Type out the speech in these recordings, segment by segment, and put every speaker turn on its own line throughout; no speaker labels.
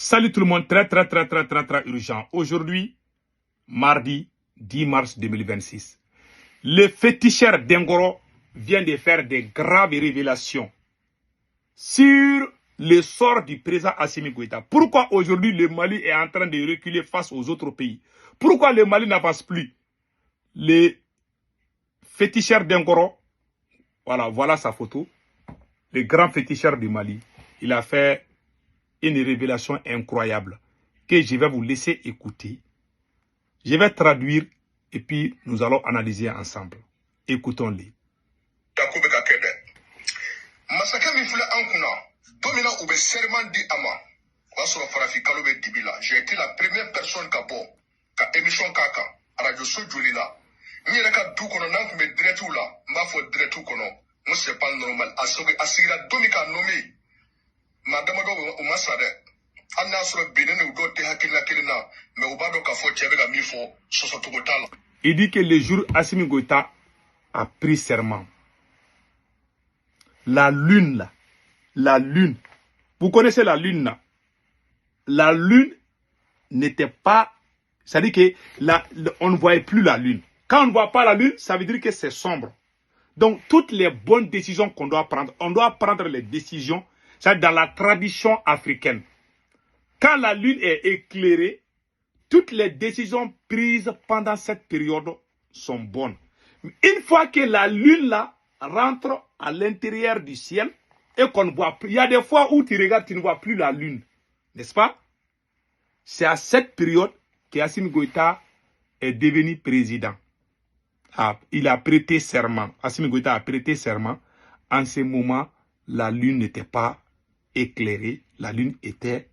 Salut tout le monde, très urgent. Aujourd'hui, mardi 10 mars 2026, le féticheur Dengoro vient de faire des graves révélations sur le sort du président Assimi Goïta. Pourquoi aujourd'hui le Mali est en train de reculer face aux autres pays? Pourquoi le Mali n'avance plus? Le féticheur Dengoro, voilà sa photo, le grand féticheur du Mali, il a fait une révélation incroyable que je vais vous laisser écouter. Je vais traduire et puis nous allons analyser ensemble. Écoutons-les.
J'ai été la première personne qui a émission Kaka à Radio Sojolila. Ni reka du kono nan me dretu la m'a fo dretu kono mo c'est pas normal asigira domika nomi madama do o masade anna so benene do te hakila kelina mais o bado ka fo chebe ga mi fo soso to gotala.
Il dit que le jour Assimi Goïta a pris serment, la lune, vous connaissez la lune là, la lune n'était pas, ça dit que on ne voyait plus la lune. Quand on ne voit pas la lune, ça veut dire que c'est sombre. Donc, toutes les bonnes décisions qu'on doit prendre, on doit prendre les décisions, c'est dans la tradition africaine. Quand la lune est éclairée, toutes les décisions prises pendant cette période sont bonnes. Une fois que la lune là rentre à l'intérieur du ciel et qu'on ne voit plus, il y a des fois où tu regardes, tu ne vois plus la lune, n'est-ce pas? C'est à cette période qu'Assimi Goïta est devenu président. Il a prêté serment. Assimi Goïta a prêté serment. En ce moment, la lune n'était pas éclairée. La lune était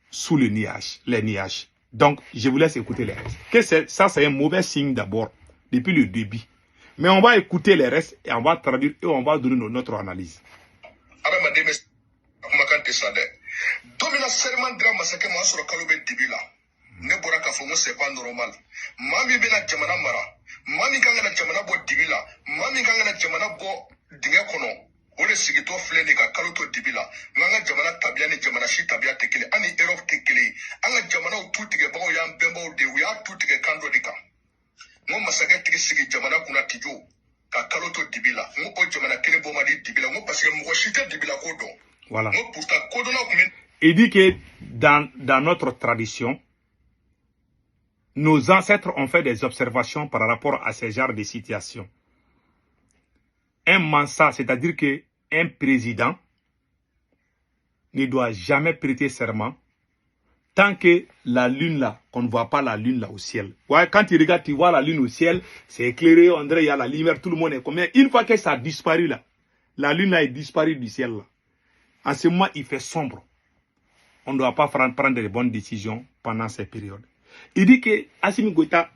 sous les nuages. Donc, je vous laisse écouter les restes. Ça, c'est un mauvais signe d'abord, depuis le début. Mais on va écouter les restes et on va traduire et on va donner notre analyse.
Ne bora ka fo mo c'est pas normal mami bena jamana mara mami kanga na jamana bo dibila mami kanga na jamana bo dinga kono ole sigito fleni ka kaluto dibila nganga jamana tabia ni jamana shi tabia tekele ani Europe tekele anga jamana ututige bawo ya mbembo de ya tutige kando dika ngo masaka tigi sigi jamana kuna tijo ka kaluto dibila ngo o jamana kele bo mali dibila ngo parce que mo shite dibila kodo. Voilà. Ngo pour ta kodo na kumen.
Il dit que dans notre tradition, nos ancêtres ont fait des observations par rapport à ce genre de situation. Un mansa, c'est-à-dire qu'un président ne doit jamais prêter serment tant que la lune là, qu'on ne voit pas la lune là au ciel. Ouais, quand tu regardes, tu vois la lune au ciel, c'est éclairé, on dirait il y a la lumière, tout le monde est comme ça. Une fois que ça a disparu là, la lune là est disparue du ciel là. En ce moment, il fait sombre. On ne doit pas prendre de bonnes décisions pendant ces périodes. Il dit que Assimi Goïta,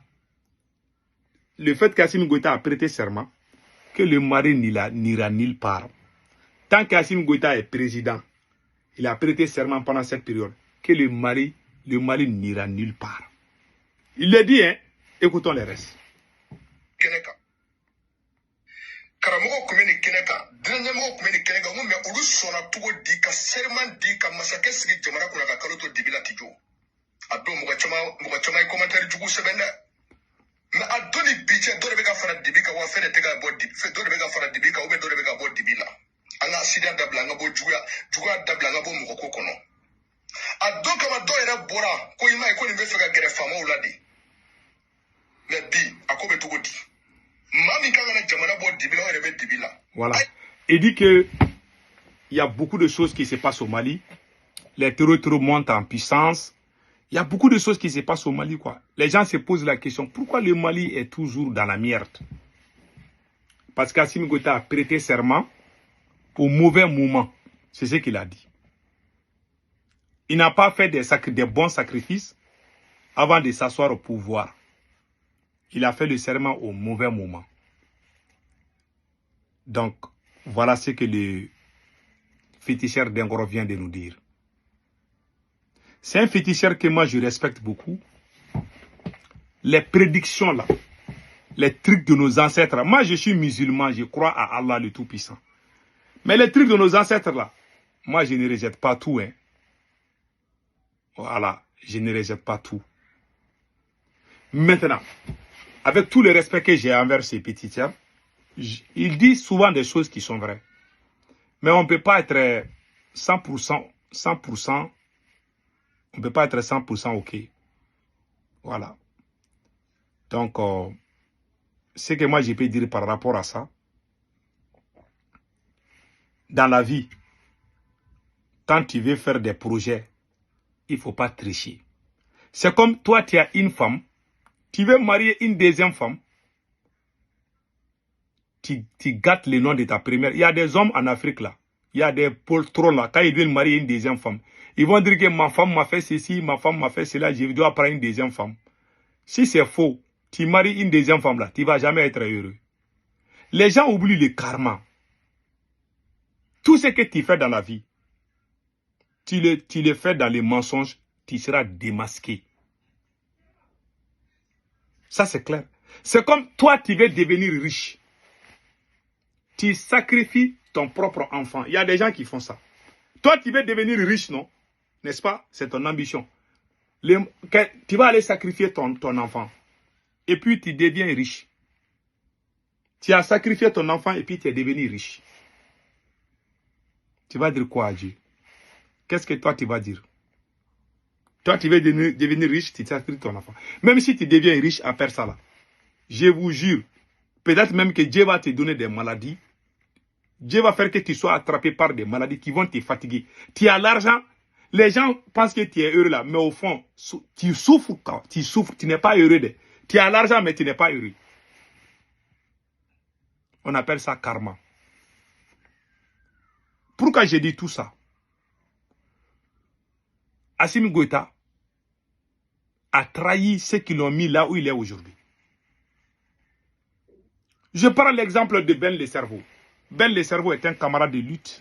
le fait qu'Assimi Goïta a prêté serment, que le Mali n'ira nulle part. Tant qu'Assimi Goïta est président, il a prêté serment pendant cette période, que le Mali n'ira nulle part. Il le dit, hein? Écoutons les restes.
Karamogo kumeni keneka dinamo kumeni keneka mume ulu sona tugo dika serman dika masake sigi jamana kuna ka kaluto dibila tijo ado muga chama commentaire jugu sebenda na adoni biche dore beka fara dibika wa fere tega bo dibi dore beka fara dibika ube dore beka bo dibila anga asida dabla nga bo juga dabla nga bo mugo kokono ado kama do era bora ko ima ko ni befe ga gere fama uladi me bi akobe tugo di.
Voilà. Il dit que il y a beaucoup de choses qui se passent au Mali. Les terroristes montent en puissance. Il y a beaucoup de choses qui se passent au Mali, quoi. Les gens se posent la question, pourquoi le Mali est toujours dans la merde? Parce qu'Assimi Goïta a prêté serment au mauvais moment. C'est ce qu'il a dit. Il n'a pas fait des bons sacrifices avant de s'asseoir au pouvoir. Il a fait le serment au mauvais moment. Donc, voilà ce que le féticheur Dengoro vient de nous dire. C'est un féticheur que moi je respecte beaucoup. Les prédictions là, les trucs de nos ancêtres. Moi je suis musulman, je crois à Allah le Tout-Puissant. Mais les trucs de nos ancêtres là, moi je ne rejette pas tout. Hein. Voilà, je ne rejette pas tout. Maintenant, avec tout le respect que j'ai envers ces petits tiens, il dit souvent des choses qui sont vraies. Mais on ne peut pas être 100%, on ne peut pas être 100% OK. Voilà. Donc, ce que moi je peux dire par rapport à ça, dans la vie, quand tu veux faire des projets, il ne faut pas tricher. C'est comme toi, tu as une femme, tu veux marier une deuxième femme, tu gâtes le nom de ta première. Il y a des hommes en Afrique là, il y a des poltrons là, quand ils veulent marier une deuxième femme, ils vont dire que ma femme m'a fait ceci, ma femme m'a fait cela, je dois prendre une deuxième femme. Si c'est faux, tu maries une deuxième femme là, tu ne vas jamais être heureux. Les gens oublient le karma. Tout ce que tu fais dans la vie, tu le fais dans les mensonges, tu seras démasqué. Ça c'est clair. C'est comme toi, tu veux devenir riche. Tu sacrifies ton propre enfant. Il y a des gens qui font ça. Toi, tu veux devenir riche, non? N'est-ce pas? C'est ton ambition. Tu vas aller sacrifier ton enfant. Et puis, tu deviens riche. Tu as sacrifié ton enfant et puis tu es devenu riche. Tu vas dire quoi à Dieu? Qu'est-ce que toi, tu vas dire? Toi, tu veux devenir riche, tu sacrifies ton enfant. Même si tu deviens riche à faire ça là, je vous jure, peut-être même que Dieu va te donner des maladies. Dieu va faire que tu sois attrapé par des maladies qui vont te fatiguer. Tu as l'argent, les gens pensent que tu es heureux là, mais au fond, tu souffres quand tu souffres, tu n'es pas heureux. Tu as l'argent, mais tu n'es pas heureux. On appelle ça karma. Pourquoi j'ai dit tout ça? Assimi Goïta a trahi ceux qui l'ont mis là où il est aujourd'hui. Je prends l'exemple de Ben Le Cerveau. Ben Le Cerveau est un camarade de lutte.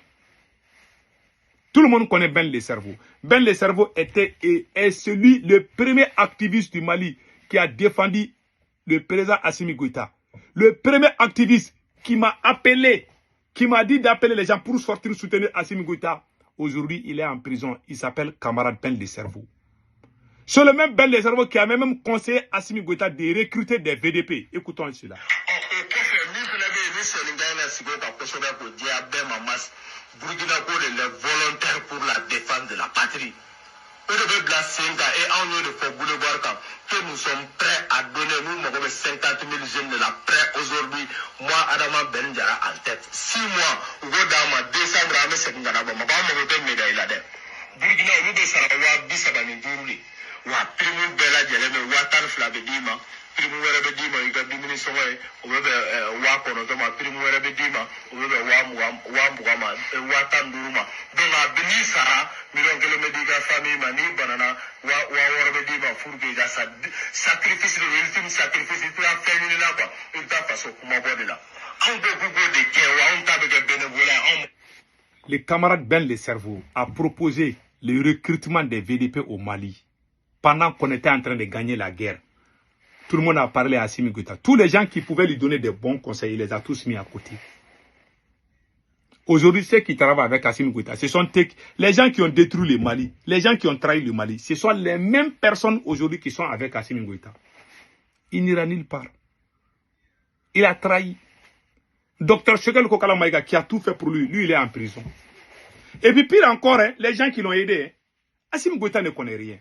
Tout le monde connaît Ben Le Cerveau. Ben Le Cerveau est le premier activiste du Mali qui a défendu le président Assimi Goïta. Le premier activiste qui m'a appelé, qui m'a dit d'appeler les gens pour sortir soutenir Assimi Goïta. Aujourd'hui, il est en prison. Il s'appelle camarade Ben Le Cerveau. C'est le même Ben Le Cerveau qui a même conseillé Assimi Goïta de recruter des VDP. Écoutons cela.
Burkina Faso les volontaires pour la défense de la patrie. Eux de Blasenga et en lieu de Boulevard que nous sommes prêts à donner, nous, 50 000 jeunes de la prêt aujourd'hui. Moi, Adama Benjara en tête. 6 mois, au Godama, décembre, à Messekingana, ma femme me fait médaille là-dedans. Burkina, nous de Sarawa, Bissabani, Buruli. Wa Primu Bella Jeleme, Watan Flavedima. Primu Werebedima, il y a 10 minutes sur Wakonotoma, Primu Werebedima, Wambuama, Watan Duruma. Donc, à Benisara, million de médicaments, famille, Mani, Banana, Warebedima, Fourgueda, sacrifice, l'ultime sacrifice, il peut en faire une là, une façon, comment voir de là. On peut beaucoup de Kéwa, on tape de bénévolat.
Le camarade Ben Le Cerveau a proposé le recrutement des VDP au Mali pendant qu'on était en train de gagner la guerre. Tout le monde a parlé à Assimi Goïta. Tous les gens qui pouvaient lui donner des bons conseils, il les a tous mis à côté. Aujourd'hui, ceux qui travaillent avec Assimi Goïta, ce sont les gens qui ont détruit le Mali, les gens qui ont trahi le Mali. Ce sont les mêmes personnes aujourd'hui qui sont avec Assimi Goïta. Il n'ira nulle part. Il a trahi. Docteur Choguel Kokala Maïga qui a tout fait pour lui, lui il est en prison. Et puis pire encore, hein, les gens qui l'ont aidé, Assimi Goïta ne connaît rien.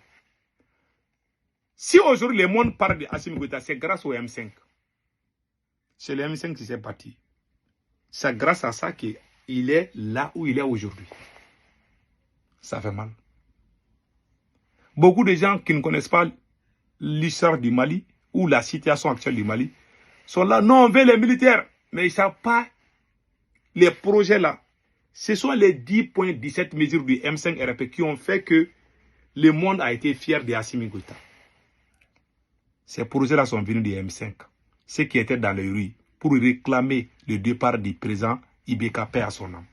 Si aujourd'hui le monde parle d'Assimi Goïta, c'est grâce au M5. C'est le M5 qui s'est bâti. C'est grâce à ça qu'il est là où il est aujourd'hui. Ça fait mal. Beaucoup de gens qui ne connaissent pas l'histoire du Mali ou la situation actuelle du Mali sont là, non, on veut les militaires. Mais ils ne savent pas les projets là. Ce sont les 10,17 mesures du M5 RP qui ont fait que le monde a été fier d'Assimi Goïta. Ces projets-là sont venus du M5. Ceux qui étaient dans les rues pour réclamer le départ du président Ibeka, paix à son âme.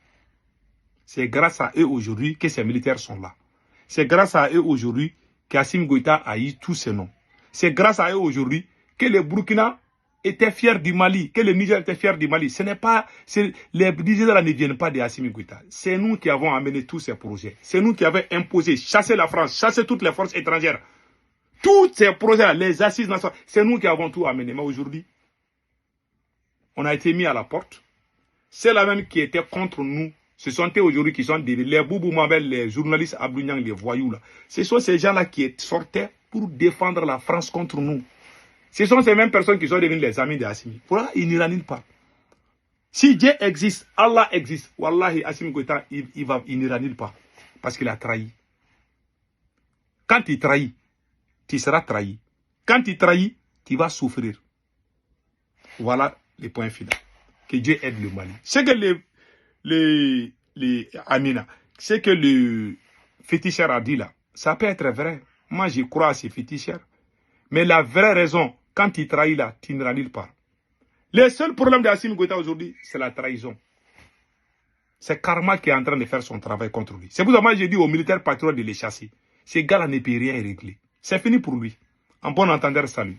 C'est grâce à eux aujourd'hui que ces militaires sont là. C'est grâce à eux aujourd'hui qu'Assimi Goïta a eu tous ces noms. C'est grâce à eux aujourd'hui que le Burkina était fier du Mali, que le Niger était fier du Mali. Ce n'est pas, les Nigériens ne viennent pas de Assimi Goïta. C'est nous qui avons amené tous ces projets. C'est nous qui avons imposé, chassé la France, chassé toutes les forces étrangères. Tous ces projets, les assises nationales, c'est nous qui avons tout amené. Mais aujourd'hui, on a été mis à la porte. C'est la même qui était contre nous. Ce sont eux aujourd'hui qui sont derrière. Les Boubou Mabel, les journalistes Abdounian, les voyous là. Ce sont ces gens-là qui sortaient pour défendre la France contre nous. Ce sont ces mêmes personnes qui sont devenues les amis d'Assimi. Pourquoi ils n'iront pas? Si Dieu existe, Allah existe, Wallahi, Assimi Goïta, il n'ira nulle part. Parce qu'il a trahi. Quand il trahit, tu seras trahi. Quand il trahit, tu vas souffrir. Voilà les points finaux. Que Dieu aide le Mali. C'est que Amina, c'est que le féticheur a dit là, ça peut être vrai. Moi, je crois à ces féticheurs. Mais la vraie raison, quand il trahit là, tu n'iras nulle part. Le seul problème d'Assimi Goïta aujourd'hui, c'est la trahison. C'est Karma qui est en train de faire son travail contre lui. C'est pour ça que moi j'ai dit aux militaires patriotes de les chasser. Ces gars-là ne peuvent rien régler. C'est fini pour lui. En bon entendeur, salut.